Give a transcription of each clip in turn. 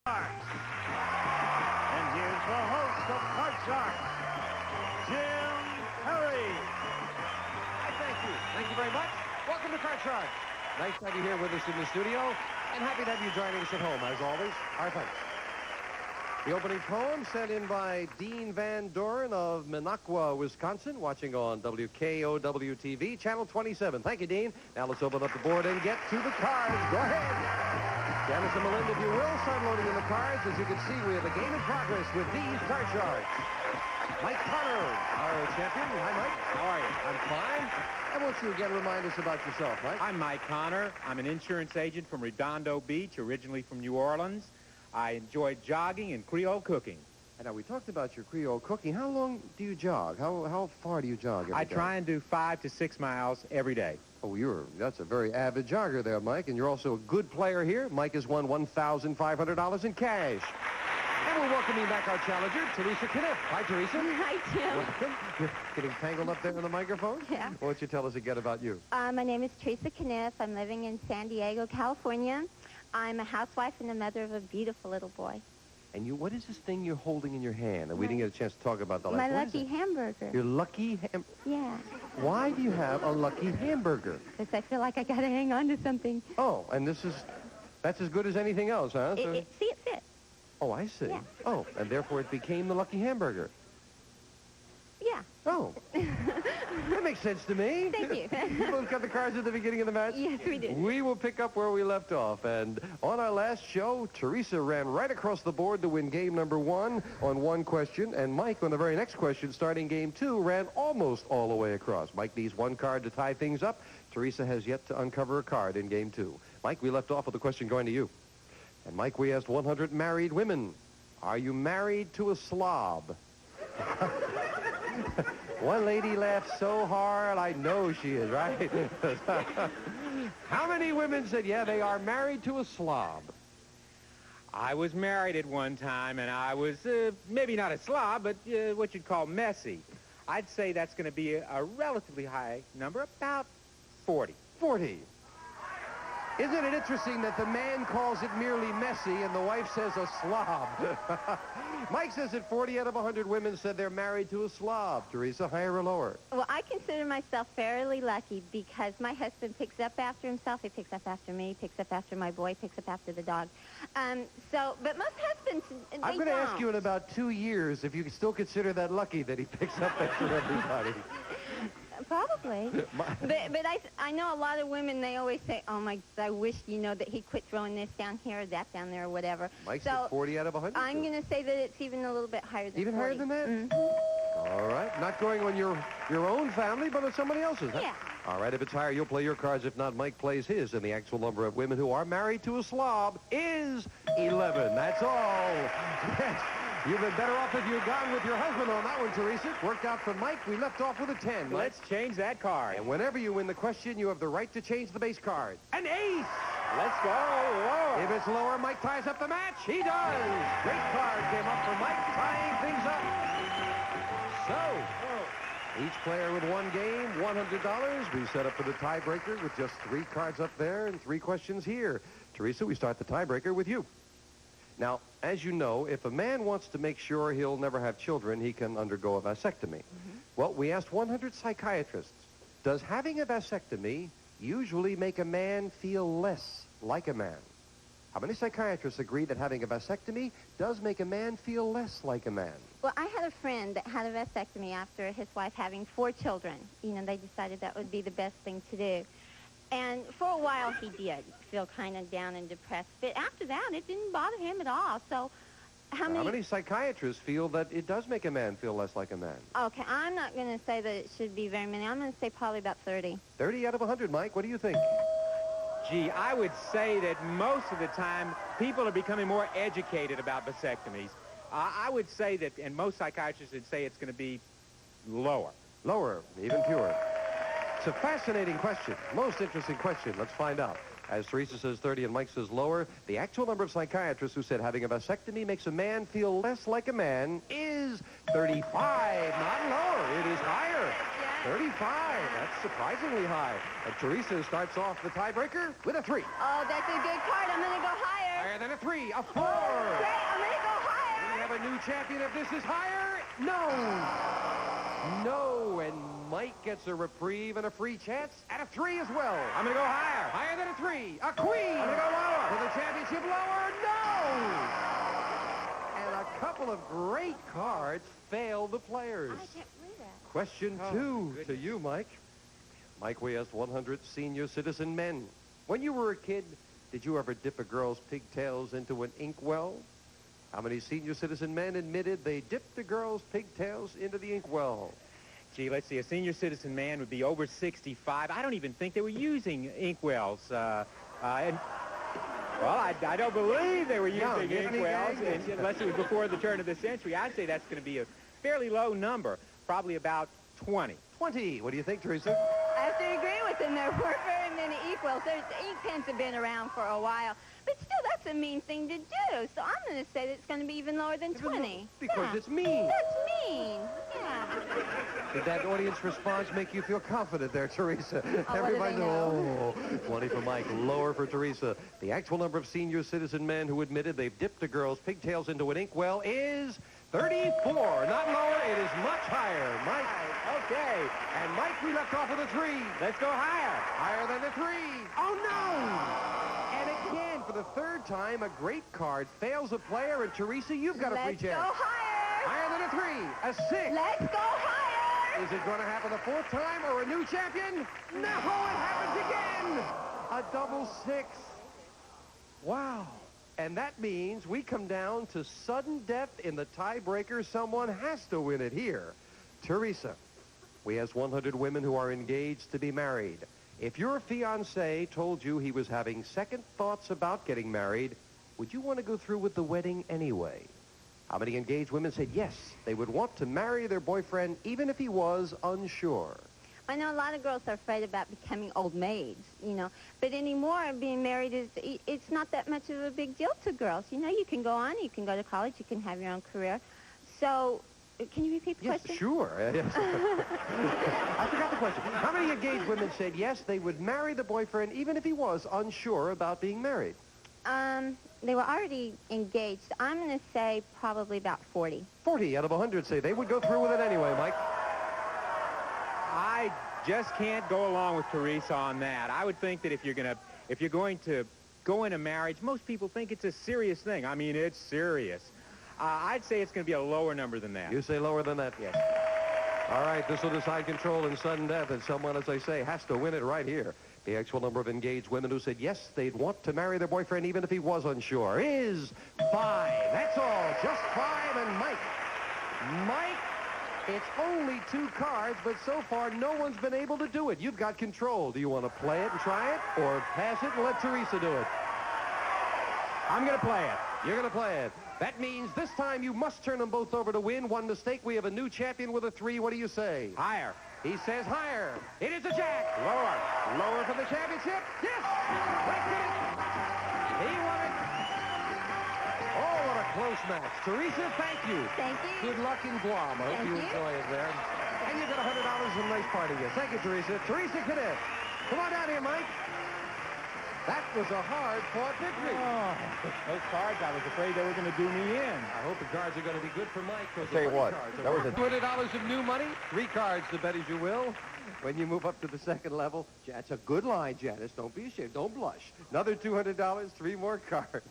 Sharks. And here's the host of Card Sharks, Jim Perry. Hi, thank you. Thank you very much. Welcome to Card Sharks. Nice to have you here with us in the studio, and happy to have you joining us at home, as always. Our thanks. The opening poem sent in by Dean Van Doren of Minocqua, Wisconsin, watching on WKOW-TV, Channel 27. Thank you, Dean. Now let's open up the board and get to the cards. Go ahead. Janice and Melinda, if you will, start loading in the cards. As you can see, we have a game in progress with these Card Sharks. Mike Connor, our champion. Hi, Mike. How are you? I'm fine. I want you again remind us about yourself, Mike. I'm Mike Connor. I'm an insurance agent from Redondo Beach, originally from New Orleans. I enjoy jogging and Creole cooking. And now, we talked about your Creole cooking. How long do you jog? How far do you jog every I day? try and do 5 to 6 miles every day. Oh, that's a very avid jogger there, Mike, and you're also a good player here. Mike has won $1,500 in cash. And we're welcoming back our challenger, Terrisa Kniff. Hi, Terrisa. Hi, Jim. Welcome. You're getting tangled up there on the microphone? Yeah. Why don't you tell us again about you? My name is Terrisa Kniff. I'm living in San Diego, California. I'm a housewife and the mother of a beautiful little boy. And what is this thing you're holding in your hand? And we didn't get a chance to talk about that. My lucky hamburger. Your lucky hamburger? Yeah. Why do you have a lucky hamburger? Because I feel like I got to hang on to something. Oh, and that's as good as anything else, huh? See, it fits. Oh, I see. Yeah. Oh, and therefore it became the lucky hamburger. Yeah. Oh. That makes sense to me. Thank you. You both got the cards at the beginning of the match? Yes, we did. We will pick up where we left off. And on our last show, Terrisa ran right across the board to win game number 1 on one question. And Mike, on the very next question, starting game 2, ran almost all the way across. Mike needs one card to tie things up. Terrisa has yet to uncover a card in game 2. Mike, we left off with a question going to you. And Mike, we asked 100 married women, are you married to a slob? One lady laughed so hard, I know she is, right? How many women said, yeah, they are married to a slob? I was married at one time, and I was maybe not a slob, but what you'd call messy. I'd say that's going to be a relatively high number, about 40. 40. Isn't it interesting that the man calls it merely messy and the wife says a slob? Mike says that 40 out of 100 women said they're married to a slob. Terrisa, higher or lower? Well, I consider myself fairly lucky because my husband picks up after himself. He picks up after me, picks up after my boy, picks up after the dog. But most husbands, they I'm going to ask you in about 2 years if you still consider that lucky that he picks up after everybody. Probably. but I know a lot of women, they always say, oh, my, I wish, that he'd quit throwing this down here or that down there or whatever. Mike said 40 out of 100? I'm going to say that it's even a little bit higher than Even 40. higher than that? Mm-hmm. All right. Not going on your own family, but on somebody else's, huh? Yeah. All right. If it's higher, you'll play your cards. If not, Mike plays his. And the actual number of women who are married to a slob is 11. That's all. Yes. You've been better off if you'd gone with your husband on that one, Terrisa. Worked out for Mike. We left off with a 10. Mike. Let's change that card. And whenever you win the question, you have the right to change the base card. An ace! Let's go lower. If it's lower, Mike ties up the match. He does. Great card came up for Mike, tying things up. So, each player with one game, $100. We set up for the tiebreaker with just 3 cards up there and 3 questions here. Terrisa, we start the tiebreaker with you. Now, as you know, if a man wants to make sure he'll never have children, he can undergo a vasectomy. Mm-hmm. Well, we asked 100 psychiatrists, does having a vasectomy usually make a man feel less like a man? How many psychiatrists agree that having a vasectomy does make a man feel less like a man? Well, I had a friend that had a vasectomy after his wife having 4 children. They decided that would be the best thing to do. And for a while, he did feel kind of down and depressed. But after that, it didn't bother him at all. So how many psychiatrists feel that it does make a man feel less like a man? Okay, I'm not going to say that it should be very many. I'm going to say probably about 30. 30 out of 100, Mike. What do you think? Gee, I would say that most of the time, people are becoming more educated about vasectomies. I would say that, and most psychiatrists would say it's going to be lower. Lower, even fewer. It's a fascinating question. Most interesting question. Let's find out. As Terrisa says 30 and Mike says lower, the actual number of psychiatrists who said having a vasectomy makes a man feel less like a man is 35. Not lower. It is higher. 35. That's surprisingly high. And Terrisa starts off the tiebreaker with a 3. Oh, that's a good card. I'm going to go higher. Higher than a 3, a 4. Great, I'm going to go We higher. have a new champion if this is higher. No. No, and Mike gets a reprieve and a free chance at a 3 as well. I'm going to go higher. Higher than a 3, a queen. I'm going to go lower. For the championship lower, no. And a couple of great cards failed the players. I can't believe that. Question Oh, 2 to goodness. you, Mike. Mike, we asked 100 senior citizen men. When you were a kid, did you ever dip a girl's pigtails into an inkwell? How many senior citizen men admitted they dipped a girl's pigtails into the inkwell? Gee, let's see. A senior citizen man would be over 65. I don't even think they were using inkwells. Well, I don't believe they were No, using give me inkwells guys. unless it was before the turn of the century. I'd say that's going to be a fairly low number, probably about 20. 20. What do you think, Teresa? I have to agree with him. There weren't very many equals. Ink pens have been around for a while. But still, that's a mean thing to do. So I'm going to say that it's going to be even lower than 20. Because Yeah. it's mean. That's mean. Yeah. Did that audience response make you feel confident there, Teresa? what do Everybody they know? Oh, 20 for Mike, lower for Teresa. The actual number of senior citizen men who admitted they've dipped a girl's pigtails into an inkwell is 34. Not lower, it is much higher. Mike. Okay. And Mike, we left off with a 3. Let's go higher. Higher than the 3. Oh, no! And again, for the third time, a great card fails a player. And Teresa, you've got a free Let's go chance. higher. Higher than a 3. A 6. Let's go higher. Is it going to happen a 4th time or a new champion? No, it happens again. A double 6. Wow. And that means we come down to sudden death in the tiebreaker. Someone has to win it here. Teresa, we asked 100 women who are engaged to be married. If your fiancé told you he was having second thoughts about getting married, would you want to go through with the wedding anyway? How many engaged women said yes, they would want to marry their boyfriend even if he was unsure? I know a lot of girls are afraid about becoming old maids, you know. But anymore, being married it's not that much of a big deal to girls. You know, you can go on, you can go to college, you can have your own career. So, can you repeat the Yes, question? sure. Yes. I forgot the question. How many engaged women said yes, they would marry the boyfriend even if he was unsure about being married? They were already engaged. I'm going to say probably about 40. 40 out of 100 say they would go through with it anyway, Mike. I just can't go along with Teresa on that. I would think that if you're going to go into marriage, most people think it's a serious thing. I mean, it's serious. I'd say it's going to be a lower number than that. You say lower than that? Yes. All right, this will decide control in sudden death, and someone, as I say, has to win it right here. The actual number of engaged women who said yes, they'd want to marry their boyfriend even if he was unsure is 5. That's all, just 5, and Mike, it's only 2 cards, but so far no one's been able to do it. You've got control. Do you want to play it and try it, or pass it and let Teresa do it? I'm going to play it. You're going to play it. That means this time you must turn them both over to win. One mistake, we have a new champion with a 3. What do you say? Higher. He says higher. It is a jack. Lower. Lower for the championship. Yes! Mike did it. He won it. Oh, what a close match. Teresa, thank you. Thank you. Good luck in Guam. I hope Thank you you. enjoy it there. And you got $100 and a nice party gift. Thank you, Teresa. Teresa Cadet. Come on down here, Mike. That was a hard-fought victory. Oh, those cards, I was afraid they were going to do me in. I hope the cards are going to be good for Mike. I'll tell you what, that was a- $200 of new money. 3 cards to bet as you will. When you move up to the second level, that's a good line, Janice. Don't be ashamed. Don't blush. Another $200, 3 more cards.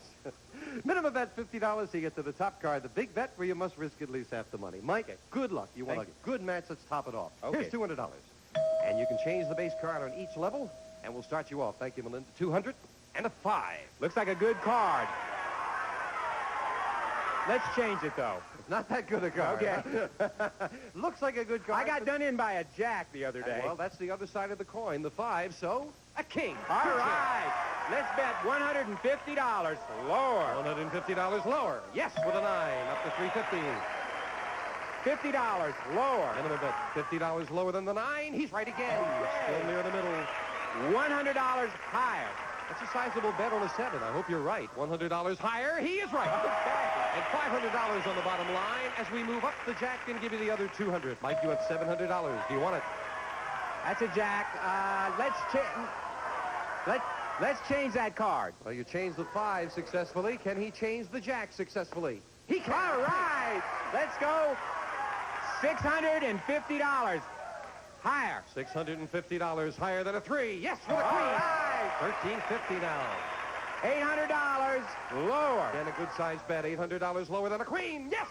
Minimum bet $50 to get to the top card. The big bet where you must risk at least half the money. Mike, good luck. You want Thank a good match. Let's top it off. Okay. Here's $200. And you can change the base card on each level, and we'll start you off. Thank you, Melinda. 200 and a 5. Looks like a good card. Let's change it, though. It's not that good a card. Okay. Looks like a good card. I got done in by a jack the other day. Well, that's the other side of the coin, the 5, so a king. All Good right. Let's bet $150 lower. $150 lower. Yes, with a 9, up to $350. $50 lower. Minimum bet $50 lower than the 9. He's right again. Still near the middle. $100 higher. That's a sizable bet on a 7. I hope you're right. $100 higher. He is right. And $500 on the bottom line as we move up the jack and give you the other $200. Mike, you have $700. Do you want it? That's a jack. Let's change that card. Well, you changed the 5 successfully. Can he change the jack successfully? He can. All right. Let's go. $650. Higher. $650 higher than a 3. Yes, with a All queen. right. $13.50 now. $800 lower. And a good-sized bet, $800 lower than a queen. Yes!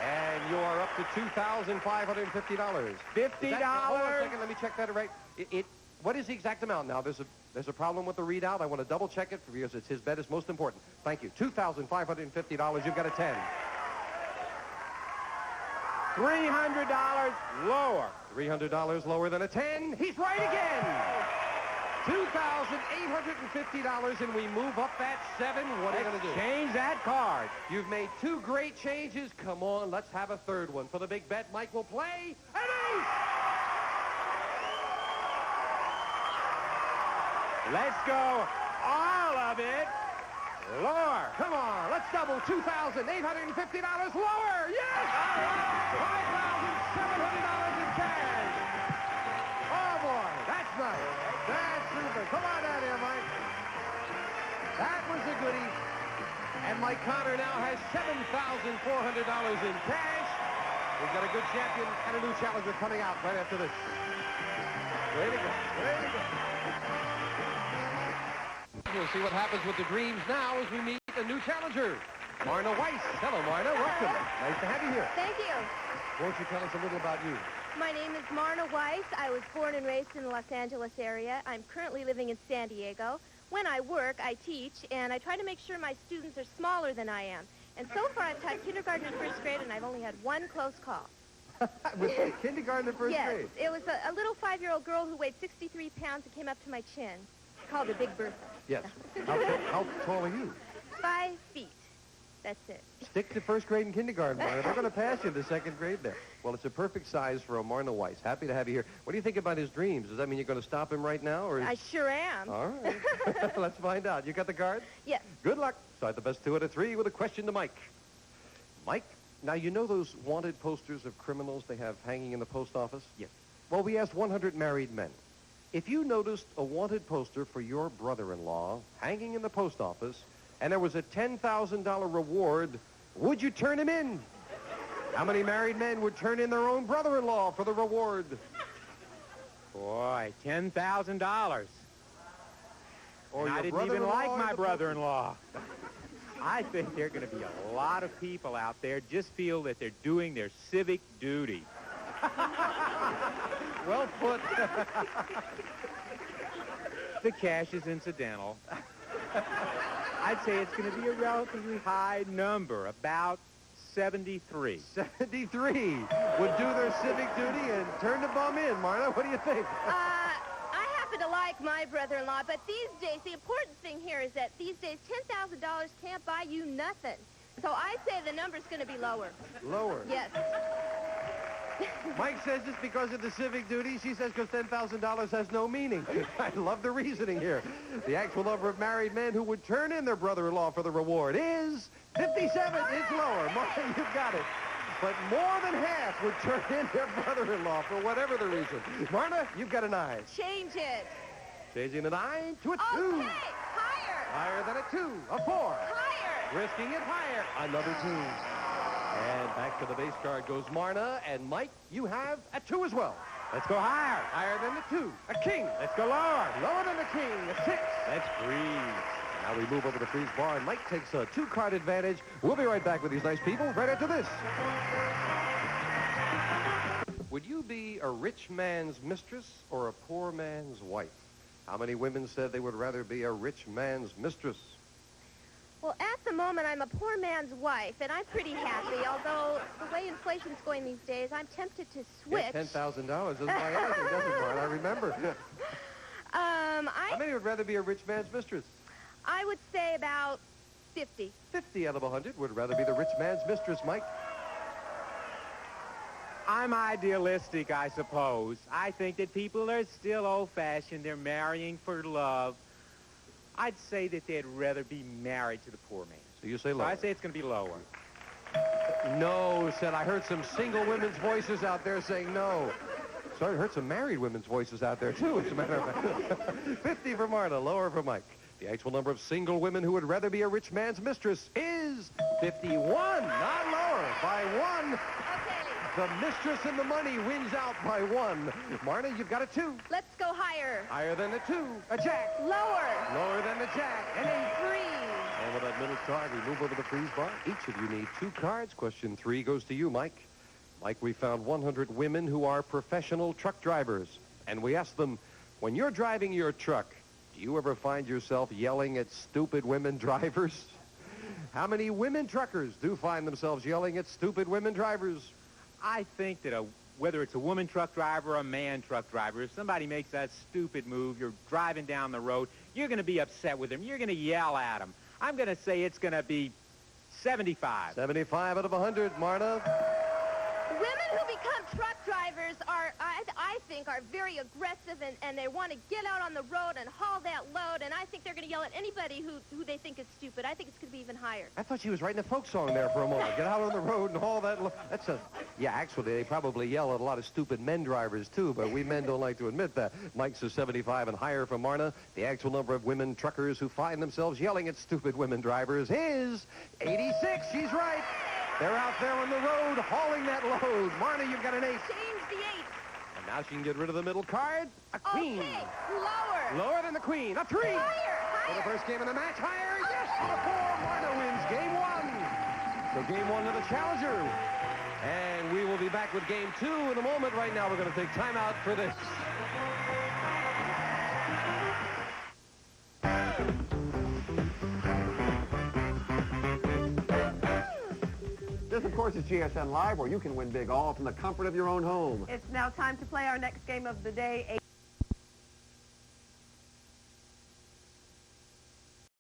And you are up to $2,550. $50. Hold on a second, let me check that right. What is the exact amount now? There's a problem with the readout. I want to double check it because it's his bet is most important. Thank you. $2,550. You've got a 10. $300 lower. $300 lower than a 10. He's right again. $2,850, and we move up that 7. What are you going to do? Change that card. You've made 2 great changes. Come on, let's have a third one. For the big bet, Mike will play an ace. Let's go all of it lower. Come on, let's double. $2,850 lower. Yes! $5,700 in cash. Oh, boy, that's nice. That's super. Come on down here, Mike. That was a goodie. And Mike Connor now has $7,400 in cash. We've got a good champion and a new challenger coming out right after this. Way to go. Way to go. We'll see what happens with the dreams now as we meet a new challenger, Marna Weiss. Hello, Marna. Welcome. Nice to have you here. Thank you. Won't you tell us a little about you? My name is Marna Weiss. I was born and raised in the Los Angeles area. I'm currently living in San Diego. When I work, I teach, and I try to make sure my students are smaller than I am. And so far, I've taught kindergarten and first grade, and I've only had one close call. With kindergarten and first grade? Yes. It was a little 5-year-old girl who weighed 63 pounds and came up to my chin. Called her Big Bertha. Yes. How tall are you? 5 feet. That's it. Stick to first grade and kindergarten, Marna. They're going to pass you to second grade there. Well, it's a perfect size for a Marna Weiss. Happy to have you here. What do you think about his dreams? Does that mean you're going to stop him right now? Or I sure am. All right. Let's find out. You got the card? Yes. Good luck. Start the best 2 out of 3 with a question to Mike. Mike, now you know those wanted posters of criminals they have hanging in the post office? Yes. Well, we asked 100 married men. If you noticed a wanted poster for your brother-in-law hanging in the post office and there was a $10,000 reward, would you turn him in? How many married men would turn in their own brother-in-law for the reward? Boy, $10,000. Or And I your didn't even brother-in-law like or my the brother-in-law. I think there are going to be a lot of people out there just feel that they're doing their civic duty. Well put. The cash is incidental. I'd say it's going to be a relatively high number, about 73. 73 would do their civic duty and turn the bum in. Marna, what do you think? I happen to like my brother-in-law, but these days, the important thing here is that these days, $10,000 can't buy you nothing. So I say the number's going to be lower. Lower. Yes. Mike says it's because of the civic duty. She says because $10,000 has no meaning. I love the reasoning here. The actual number of married men who would turn in their brother-in-law for the reward is 57. It's lower. Marna, you've got it. But more than half would turn in their brother-in-law for whatever the reason. Marna, you've got a 9. Change it. Changing the 9 to a 2. Okay, higher. Higher than a 2. A 4. Higher. Risking it higher. Another 2. And back to the base card goes Marna. And Mike, you have a 2 as well. Let's go higher. Higher than the 2. A king. Let's go lower. Lower than the king. A 6. Let's freeze. Now we move over to freeze bar, and Mike takes a 2-card advantage. We'll be right back with these nice people right after this. Would you be a rich man's mistress or a poor man's wife? How many women said they would rather be a rich man's mistress? Well, at the moment, I'm a poor man's wife, and I'm pretty happy, although the way inflation's going these days, I'm tempted to switch. Yeah, $10,000 doesn't buy anything, does it, Martin? I remember. How many would rather be a rich man's mistress? I would say about 50. 50 out of 100 would rather be the rich man's mistress, Mike. I'm idealistic, I suppose. I think that people are still old-fashioned. They're marrying for love. I'd say that they'd rather be married to the poor man. So you say So lower. I say it's going to be lower. No, said I heard some single women's voices out there saying no. Sorry to hurt some married women's voices out there, too, as a matter of fact. 50 for Marta, lower for Mike. The actual number of single women who would rather be a rich man's mistress is 51, not lower, by 1. Okay. The mistress in the money wins out by 1. Marta, you've got a 2. Let's go higher. Higher than a 2. A jack. Lower. Lower than the jack. And a 3. And with that middle card, we move over to the freeze bar. Each of you need 2 cards. Question 3 goes to you, Mike. Mike, we found 100 women who are professional truck drivers. And we asked them, when you're driving your truck, do you ever find yourself yelling at stupid women drivers? How many women truckers do find themselves yelling at stupid women drivers? I think that whether it's a woman truck driver or a man truck driver, if somebody makes that stupid move, you're driving down the road, you're going to be upset with them. You're going to yell at them. I'm going to say it's going to be 75. 75 out of 100, Marta. Women who become truck drivers are, I think, are very aggressive and they want to get out on the road and haul that load, and I think they're going to yell at anybody who they think is stupid. I think it's going to be even higher. I thought she was writing a folk song there for a moment. Get out on the road and haul that. Yeah, actually, they probably yell at a lot of stupid men drivers, too, but we men don't like to admit that. Mike says 75 and higher for Marta. The actual number of women truckers who find themselves yelling at stupid women drivers is 86. She's right. They're out there on the road hauling that load. Marta, you've got an 8. Change the 8. And now she can get rid of the middle card. A queen. Okay, lower. Lower than the queen. A 3. Higher, For the higher. first game of the match, higher. Yes, for the 4. Marta wins game 1. So game 1 to the challenger. And we will be back with game 2 in a moment. Right now, we're going to take time out for this. This, of course, is GSN Live, where you can win big all from the comfort of your own home. It's now time to play our next game of the day.